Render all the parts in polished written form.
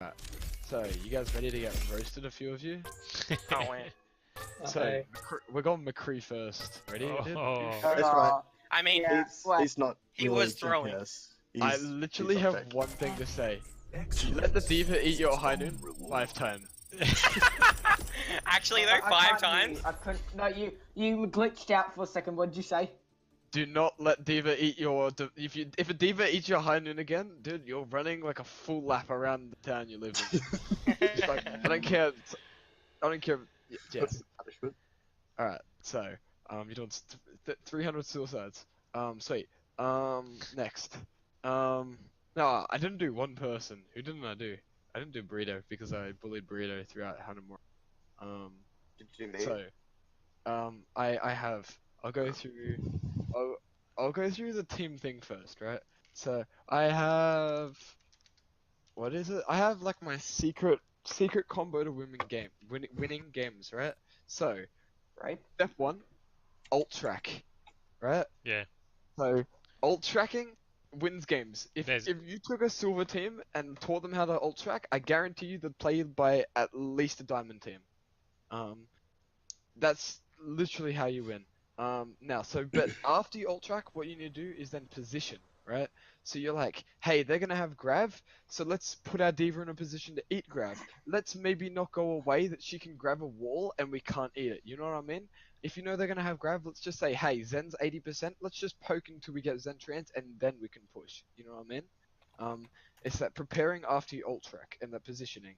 Right. So, you guys ready to get roasted, a few of you? Can't wait. So, we're going McCree first. Ready? dude? That's right. I mean, Yeah. He's not He really was throwing. GPS. I literally have one thing to say. Let the diva eat your high noon 5 times. Actually, though, I 5 can't times. hear you. I couldn't. No, you glitched out for a second. What did you say? Do not let diva eat your. If a diva eats your high noon again, dude, you're running like a full lap around the town you live in. Just like, I don't care. I don't care. Yes. Punishment. All right. So, you're doing 300 suicides. Sweet. Next. No, I didn't do one person. Who didn't I do? I didn't do Burrito because I bullied Burrito throughout Hanamura. Did you do me? So, I have. I'll go through. I'll go through the team thing first, right? So I have. What is it? I have like my secret combo to winning games, right? So, Right. step 1, alt track, right? Yeah. So alt tracking wins games. If There's- you took a silver team and taught them how to alt track, I guarantee you they'd play by at least a diamond team. That's literally how you win. But after you alt track, what you need to do is then position, right? So you're like, hey, they're gonna have Grav, so let's put our diva in a position to eat Grav. Let's maybe not go away that she can grab a wall and we can't eat it. You know what I mean? If you know they're gonna have Grav, let's just say, hey, Zen's 80%. Let's just poke until we get Zen trans, and then we can push. You know what I mean? It's that preparing after you alt track and that positioning.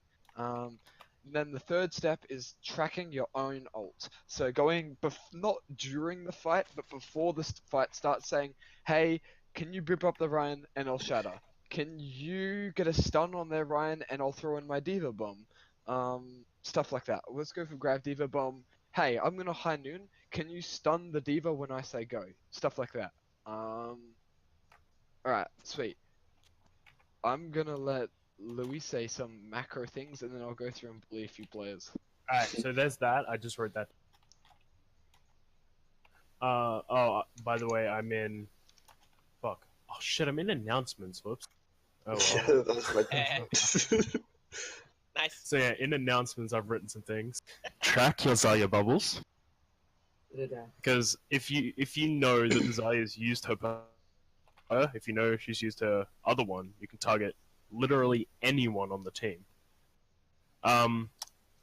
Then the third step is tracking your own ult. So going not during the fight, but before the fight starts, saying, hey, can you rip up the Ryan and I'll shatter? Can you get a stun on their Ryan and I'll throw in my Diva Bomb? Stuff like that. Let's go for Grav Diva Bomb. Hey, I'm gonna high noon. Can you stun the Diva when I say go? Stuff like that. Alright, sweet. I'm gonna let Louis say some macro things and then I'll go through and bully a few players. Alright, so there's that. I just wrote that. By the way, I'm in... Fuck. Oh shit, I'm in announcements, whoops. Oh well. That was my Nice. So yeah, in announcements I've written some things. Track your Zarya bubbles. Because if you know that Zarya's used her power, if you know she's used her other one, you can target literally anyone on the team.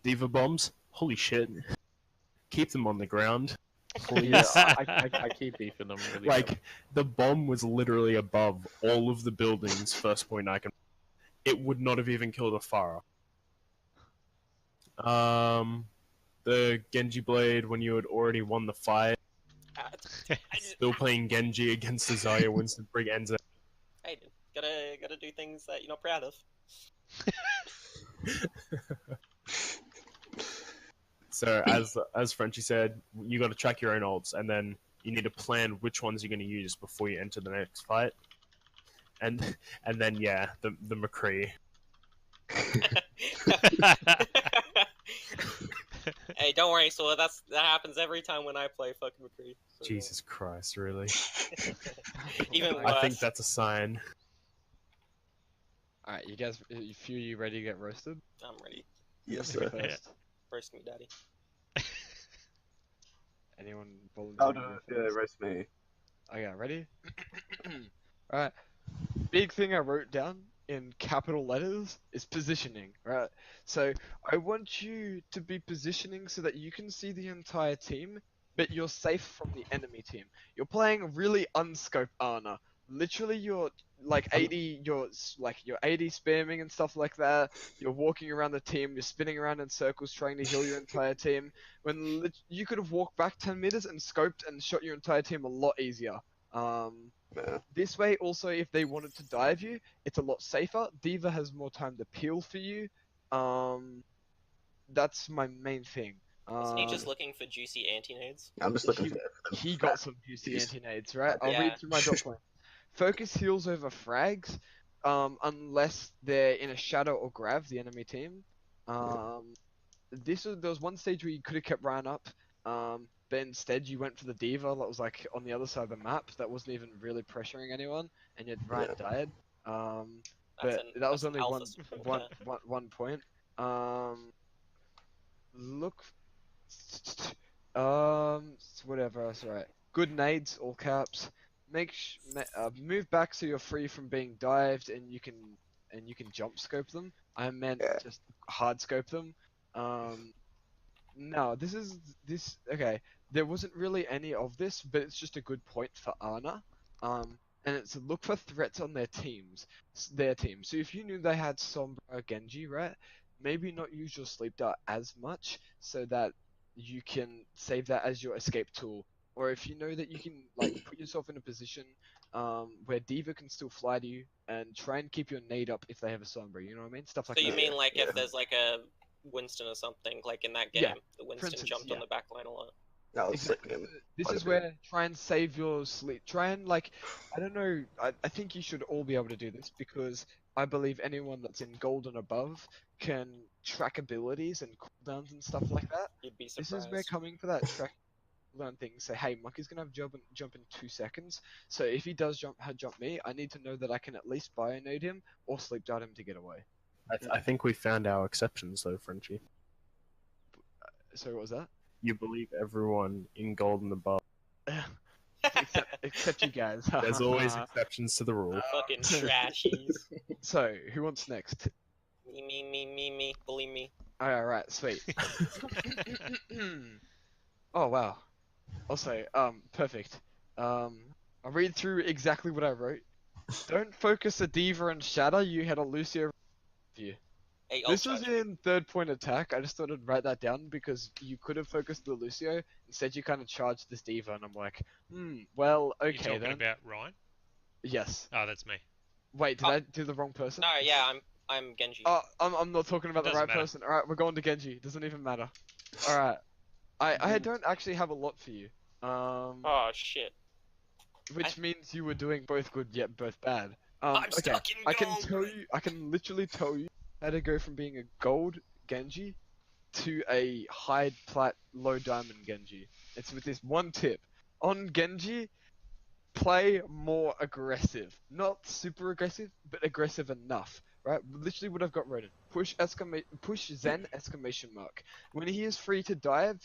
Diva bombs, holy shit. Keep them on the ground. Please. Yeah, I keep beefing them really Like, the bomb was literally above all of the buildings, first point I can... It would not have even killed a Pharah. The Genji Blade, when you had already won the fight, still playing Genji against the Zarya Winston Brig ends it. Hey, dude, gotta do things that you're not proud of. So, as Frenchy said, you got to track your own ults, and then you need to plan which ones you're going to use before you enter the next fight. And then yeah, the McCree. Hey, don't worry, so that happens every time when I play fucking McCree. So Jesus Christ, really? Even worse. I think that's a sign. Alright, you guys, a few of you ready to get roasted? I'm ready. Yes, sir. First. First me, daddy. Anyone Oh volunteer? no, yeah, roast me. Okay, ready? Alright. Big thing I wrote down in capital letters is positioning, right? So I want you to be positioning so that you can see the entire team, but you're safe from the enemy team. You're playing really unscoped Ana. Literally, you're like 80, you're 80 spamming and stuff like that. You're walking around the team, you're spinning around in circles trying to heal your entire team. When you could have walked back 10 meters and scoped and shot your entire team a lot easier. Yeah. This way, also, if they wanted to dive you, it's a lot safer. Diva has more time to peel for you. That's my main thing. Wasn't he just looking for juicy anti-nades? I'm just looking for He got some juicy anti-nades, right? I'll Yeah. read through my dot point. Focus heals over frags, unless they're in a shadow or grav, the enemy team. There was one stage where you could have kept Ryan up, but instead you went for the Diva that was like on the other side of the map that wasn't even really pressuring anyone, and yet Ryan died. but that was that's an only alpha support there. one point. Look, whatever. That's right. Good nades, all caps. Move back so you're free from being dived, and you can jump scope them. I meant Yeah. just hard scope them. No, this. Okay, there wasn't really any of this, but it's just a good point for Ana. And it's look for threats on their teams. Their team. So if you knew they had Sombra Genji, right? Maybe not use your sleep dart as much, so that you can save that as your escape tool. Or if you know that you can like put yourself in a position where Diva can still fly to you, and try and keep your nade up if they have a Sombra. You know what I mean? Stuff like So you that. mean like Yeah. if there's like a Winston or something, like in that game, Yeah, the Winston instance, jumped yeah. on the back line a lot. That was sick. Exactly. Man. This Quite a is bit. where try and save your sleep. Try and like, I don't know. I think you should all be able to do this because I believe anyone that's in gold and above can track abilities and cooldowns and stuff like that. You'd be This surprised. is where coming for that track cooldown thing. Say, hey, Monkey's gonna have jump in 2 seconds. So if he does jump me, I need to know that I can at least bio-nade him or sleep dart him to get away. I think we found our exceptions though, Frenchy. So what was that? You believe everyone in gold and above. except you guys. There's always exceptions to the rule. Fucking trashies. So who wants next? Me. Believe me. Alright, sweet. Oh wow. Also, perfect. I'll read through exactly what I wrote. Don't focus a Diva and Shatter, you had a Lucio view. Hey, This was in third point attack. I just thought I'd write that down because you could have focused the Lucio. Instead, you kind of charged this Diva, and I'm like, well, You okay talking then. about Ryan? Yes. Oh, that's me. Wait, did I do the wrong person? No, yeah, I'm Genji. Oh, I'm not talking about the Doesn't right matter. person. Alright, we're going to Genji. Doesn't even matter. Alright. I don't actually have a lot for you. Oh shit. Which means you were doing both good yet both bad. I'm Okay, stuck in I can gold. tell you, I can literally tell you how to go from being a gold Genji to a high plat low diamond Genji. It's with this one tip. On Genji, play more aggressive. Not super aggressive, but aggressive enough. Right? Literally what I've got written. Push Zen exclamation mark. When he is free to dive,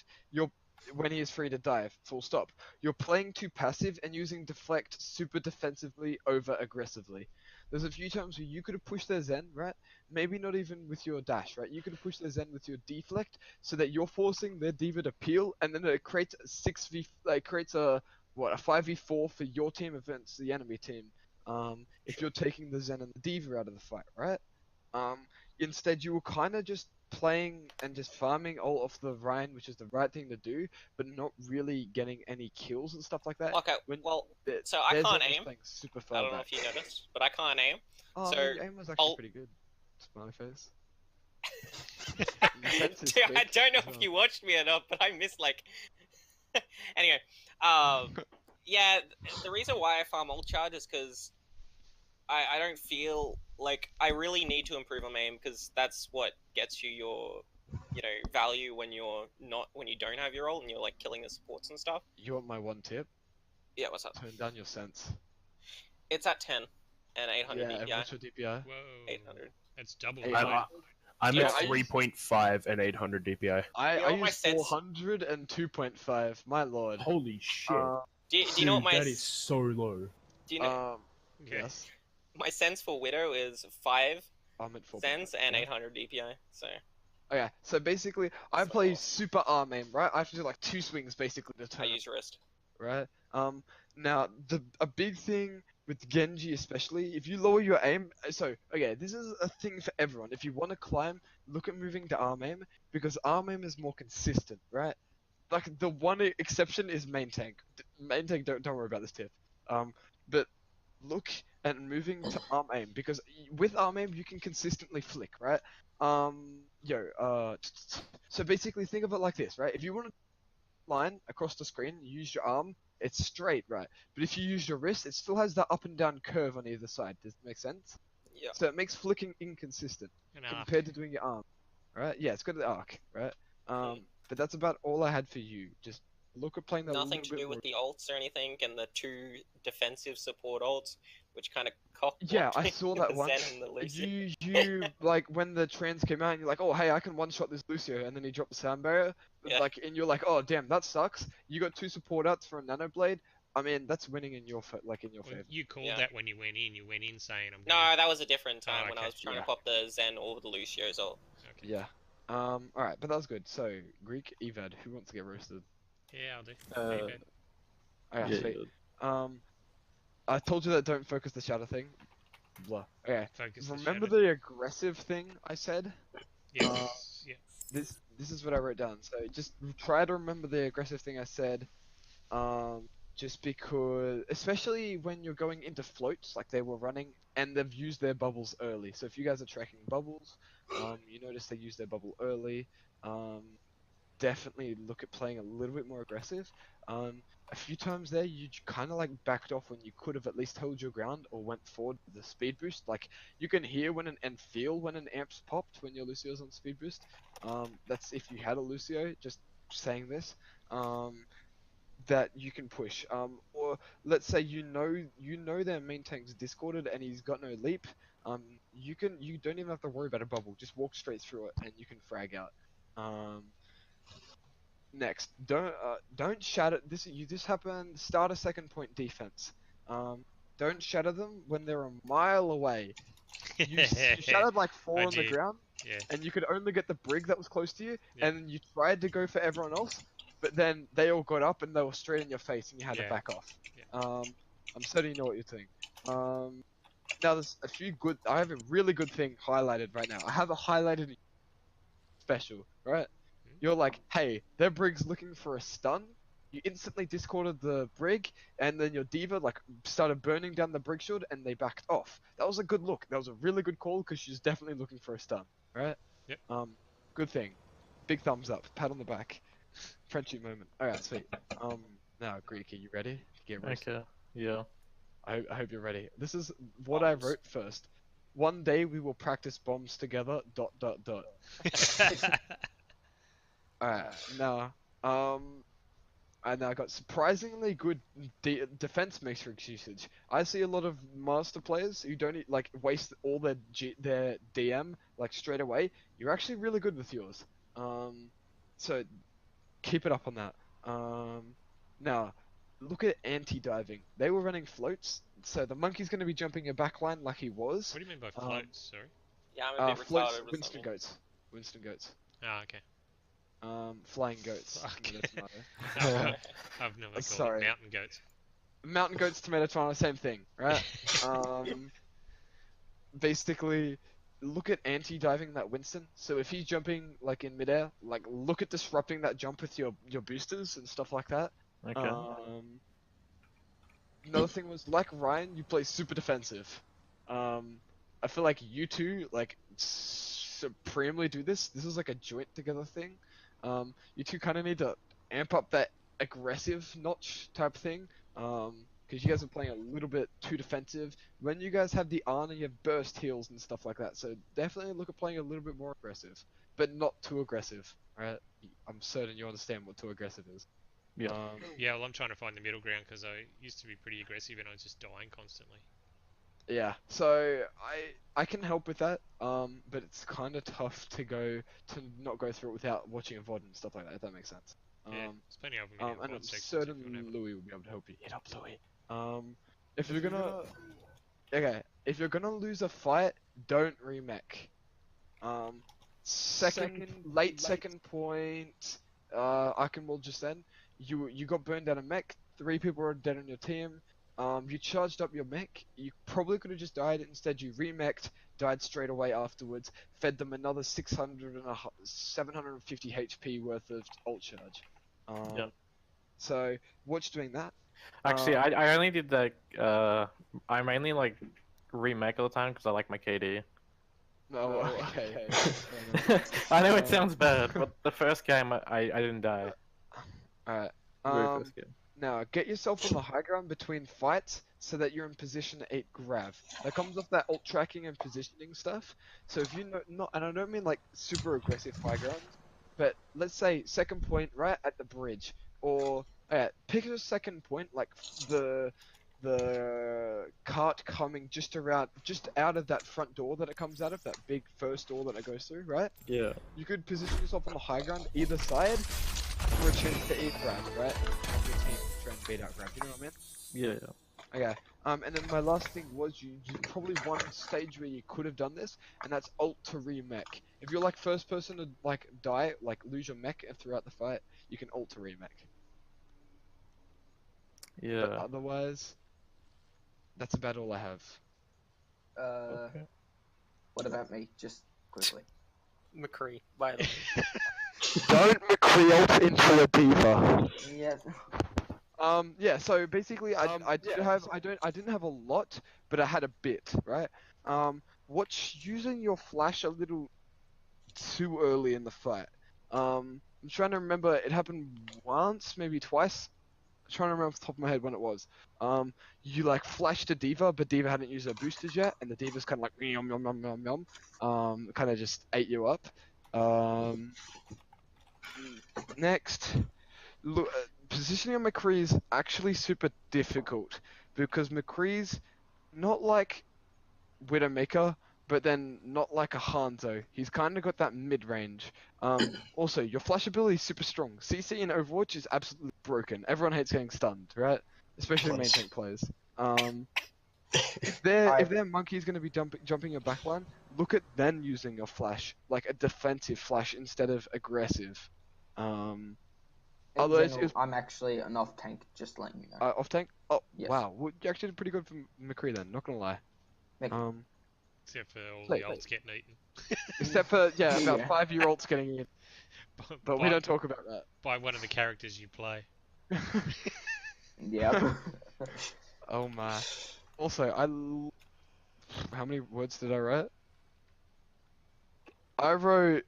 full stop. You're playing too passive and using deflect super defensively over aggressively. There's a few times where you could have pushed their Zen, right? Maybe not even with your dash, right? You could have pushed their Zen with your deflect so that you're forcing their Diva to peel, and then it creates a 5v4 for your team against the enemy team. If you're taking the Zen and the Diva out of the fight, right? Instead, you were kind of just playing and just farming all of the Ryan, which is the right thing to do, but not really getting any kills and stuff like that. Okay, well, so I There's can't almost aim. playing super I far don't know back. if you noticed, but I can't aim. Oh, so your aim was actually I'll- pretty good. Smiley face. The sense is Dude, I quick don't know as if well. you watched me or not, but I missed like. Anyway, yeah, the reason why I farm ult charge is because I don't feel like I really need to improve on my aim because that's what gets you your value when you don't have your ult and you're like killing the supports and stuff. You want my one tip? Yeah, what's up? Turn down your sense. It's at 10 and 800 Yeah, and DPI. what's your DPI? Whoa. 800. That's double. Hey, mine. I'm Yeah, at I 3.5 and 800 DPI. I You know what my use sense- 400 and 2.5. My lord. Holy shit. Do you know what my that is so low. do you know Okay. Yes. my sense for Widow is 5 I'm at 4. cents and 800 DPI. So Okay, so basically, I play super arm aim, right? I have to do like 2 swings basically to I turn it, use wrist. right? Now, a big thing with Genji especially, if you lower your aim, so, okay, this is a thing for everyone. If you want to climb, look at moving to arm aim, because arm aim is more consistent, right? Like, the one exception is main tank. Main tank, don't worry about this tip. But look at moving to arm aim, because with arm aim, you can consistently flick, right? So basically think of it like this, right? If you want to line across the screen, you use your arm, it's straight, right? But if you use your wrist, it still has that up and down curve on either side. Does that make sense? Yeah. So it makes flicking inconsistent An arc. compared to doing your arm, right? Yeah, it's got the arc, right? But that's about all I had for you. Just look at playing that a Nothing little to bit do more. with the ults or anything, and the 2 defensive support ults. which kind of cock Yeah, I saw that one. Zen and the Lucio. You like when the trans came out, and you're like, oh hey, I can one shot this Lucio, and then he dropped the sound barrier. Yeah. Like, and you're like, oh damn, that sucks. You got 2 support outs for a nano blade. I mean, that's winning in your Well, favor. you called Yeah. that when you went in. You went in saying, "I'm." No, Gonna... that was a different time when I okay. was trying Yeah. to pop the Zen or the Lucios or. Okay. Yeah. All right, but that was good. So Greek Evad, who wants to get roasted? Yeah, I'll do. Uh, Evan. Okay, yeah, sweet. I told you that don't focus the shadow thing. Blah. Okay. Focus the Remember shadow. the aggressive thing I said? Yes. Yeah. This is what I wrote down. So just try to remember the aggressive thing I said. Just because, especially when you're going into floats like they were running, and they've used their bubbles early. So if you guys are tracking bubbles, you notice they use their bubble early. Definitely look at playing a little bit more aggressive. A few times there, you kind of like backed off when you could have at least held your ground or went forward with the speed boost. Like you can hear and feel when an amp's popped when your Lucio's on speed boost. That's if you had a Lucio. Just saying this. That you can push. Or let's say you know their main tank's discorded and he's got no leap. You don't even have to worry about a bubble. Just walk straight through it and you can frag out. Next, don't shatter this happened. Start a second point defense. Don't shatter them when they're a mile away. You shattered like 4 I on the did. ground, Yeah. and you could only get the brig that was close to you, Yeah. and then you tried to go for everyone else, but then they all got up and they were straight in your face, and you had Yeah. to back off. Yeah. I'm certain you know what you're doing. Now there's a few good. I have a really good thing highlighted right now. I have a highlighted special, right? You're like, hey, their brig's looking for a stun. You instantly discorded the brig, and then your diva like started burning down the brig shield, and they backed off. That was a good look. That was a really good call because she's definitely looking for a stun, right? Yep. Good thing. Big thumbs up. Pat on the back. Frenchy moment. All right, sweet. Now Greek, are you ready to get roasted? Okay. Yeah. I hope you're ready. This is what I wrote first. One day we will practice bombs together. ... Alright, now, and I got surprisingly good defense matrix usage. I see a lot of master players who don't like waste all their DM like straight away. You're actually really good with yours. So keep it up on that. Now, look at anti-diving. They were running floats, so the monkey's going to be jumping a backline like he was. What do you mean by floats? Sorry. Yeah, I'm a bit Floats, retarded with Winston something. goats. Winston goats. Oh, okay. Flying goats. Fuck. Tomato, tomato. I've never called Sorry. it mountain goats. Mountain goats, tomato, tomato, same thing, right? Basically, look at anti-diving that Winston. So if he's jumping like in midair, like look at disrupting that jump with your boosters and stuff like that. Okay. Another thing was like Ryan, you play super defensive. I feel like you two like supremely do this. This is like a joint together thing. You two kind of need to amp up that aggressive notch type thing. Because you guys are playing a little bit too defensive. When you guys have the Arna, you have burst heals and stuff like that. So definitely look at playing a little bit more aggressive, but not too aggressive. Right? I'm certain you understand what too aggressive is. Yeah. Yeah, well, I'm trying to find the middle ground because I used to be pretty aggressive and I was just dying constantly. Yeah, so I can help with that, but it's kind of tough to not go through it without watching a VOD and stuff like that, if that makes sense. Yeah, there's plenty of them in And the I'm VOD sections if certain you wanna have a- Louis will be able to help you. Hit up Louis. If you're gonna, okay, if you're gonna lose a fight, don't remech. Late second point, I can will just end. You got burned out of mech. 3 people are dead on your team. You charged up your mech. You probably could have just died. Instead, you remeched, died straight away afterwards. Fed them another 750 HP worth of ult charge. Yep. So watch doing that. Actually, I only did that. I mainly like remake all the time because I like my KD. Oh, okay. I know it sounds bad, but the first game I didn't die. Alright. Very first game. Now, get yourself on the high ground between fights so that you're in position to 8 grav. That comes off that ult tracking and positioning stuff. So if you know, and I don't mean like super aggressive high ground, but let's say second point right at the bridge, or pick a second point like the cart coming just out of that front door that it comes out of, that big first door that it goes through, right? Yeah. You could position yourself on the high ground either side for a chance to eat grab, right? Have your team try and beat out grab, you know what I mean? Yeah. Okay. And then my last thing was you probably one stage where you could have done this, and that's ult to remech. If you're like first person to like die, like lose your mech throughout the fight, you can ult to remech. But Yeah. otherwise, that's about all I have. Okay. What about me? Just quickly. McCree, by the way. Don't McCree ult into a diva. Yeah. Yeah, so basically I didn't have a lot, but I had a bit, right? What's using your flash a little too early in the fight. I'm trying to remember, it happened once, maybe twice. I'm trying to remember off the top of my head when it was. You like flashed a diva, but diva hadn't used her boosters yet, and the diva's kind of like yum yum yum yum yum. Kind of just ate you up. Next, look, positioning on McCree is actually super difficult because McCree's not like Widowmaker, but then not like a Hanzo. He's kind of got that mid-range. Also, your flash ability is super strong. CC in Overwatch is absolutely broken. Everyone hates getting stunned, right? Especially main tank players. If their monkey is going to be jumping your backline, look at then using a flash, like a defensive flash instead of aggressive. In Otherwise, general, I'm actually an off tank, just letting you know. off tank. Oh Yes. wow, well, you actually did pretty good for McCree then. Not gonna lie. Thank you. Except for all Wait, the ults getting eaten. Except for about Yeah. 5-year-olds getting in, but we by, don't talk about that. by one of the characters you play. Yep. Oh my. Also, how many words did I write? I wrote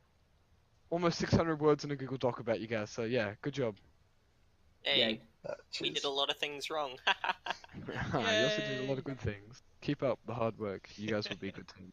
almost 600 words in a Google Doc about you guys, so yeah, good job. Hey, Yay. we did a lot of things wrong. You also did a lot of good things. Keep up the hard work. You guys will be a good team.